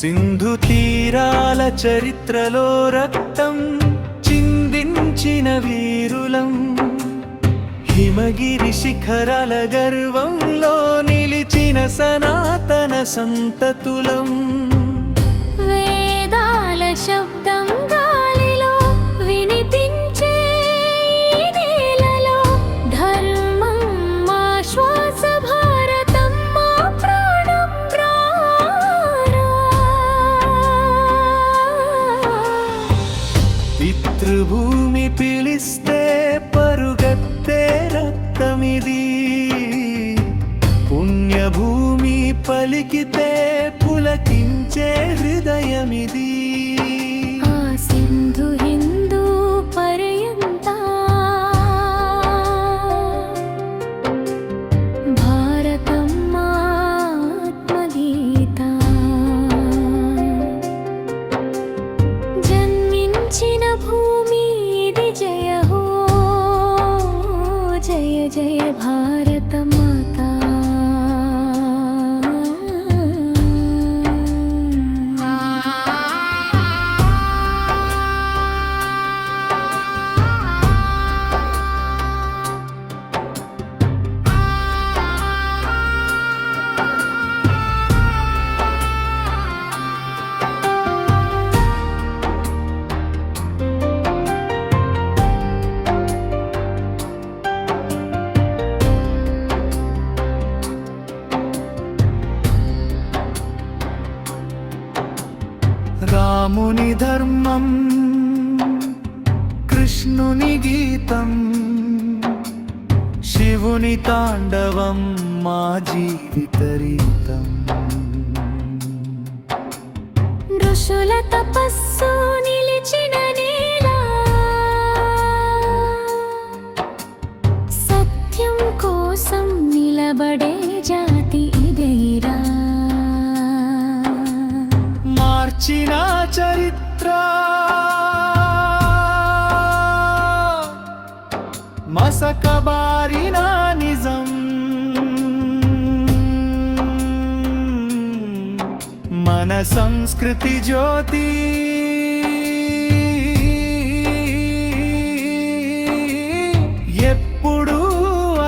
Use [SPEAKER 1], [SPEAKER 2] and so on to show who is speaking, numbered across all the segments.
[SPEAKER 1] సింధు తీరాల చరిత్రలో రక్తం చిందించిన వీరులం, హిమగిరి శిఖరాల గర్వంలో నిలిచిన సనాతన సంతతులం.
[SPEAKER 2] వేదాల శబ్దం గాలిలో వినిపించే ఈ నేలలో, ధర్మం మా శ్వాస, భారతం మా ప్రాణం రారా.
[SPEAKER 1] పితృభూమి పిలిస్తే పరుగెత్తే రక్తమిది, పుణ్యభూమి పలికితే పులకించే హృదయమిది.
[SPEAKER 2] ఆ సింధు హిందూ పర్యంత భారతం మా ఆత్మగీత. జన్మించిన భూమి ఇది, జయ హో జయ జయ భారత మాతా.
[SPEAKER 1] రాముని ధర్మం, కృష్ణుని గీతం, శివుని తాండవం మా జీవితరీతం.
[SPEAKER 2] ఋషుల తపస్సు నిలిచిన నేల, సత్యం కోసం నిలబడే జాతి ఇదేరా.
[SPEAKER 1] మార్చిన చరిత్ర మసకబారిన నిజం, మన సంస్కృతి జ్యోతి ఎప్పుడూ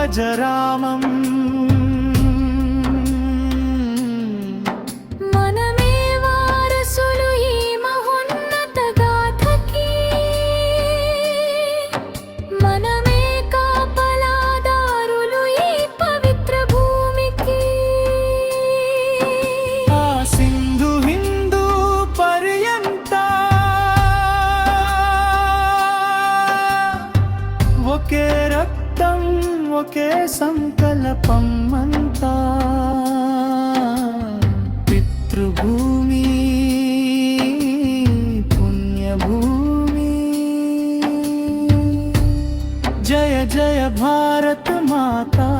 [SPEAKER 1] అజరామం.
[SPEAKER 2] మనమే వారసులు ఈ మహోన్నత గాథకి, మనమే కాపలాదారులు ఈ పవిత్ర భూమికి.
[SPEAKER 1] ఆ సింధు హిందూ పర్యంత ఒకే రక్తం, ఒకే సంకల్పం అంతా. పితృభూమి, పుణ్యభూమి, జయ జయ భారత మాతా.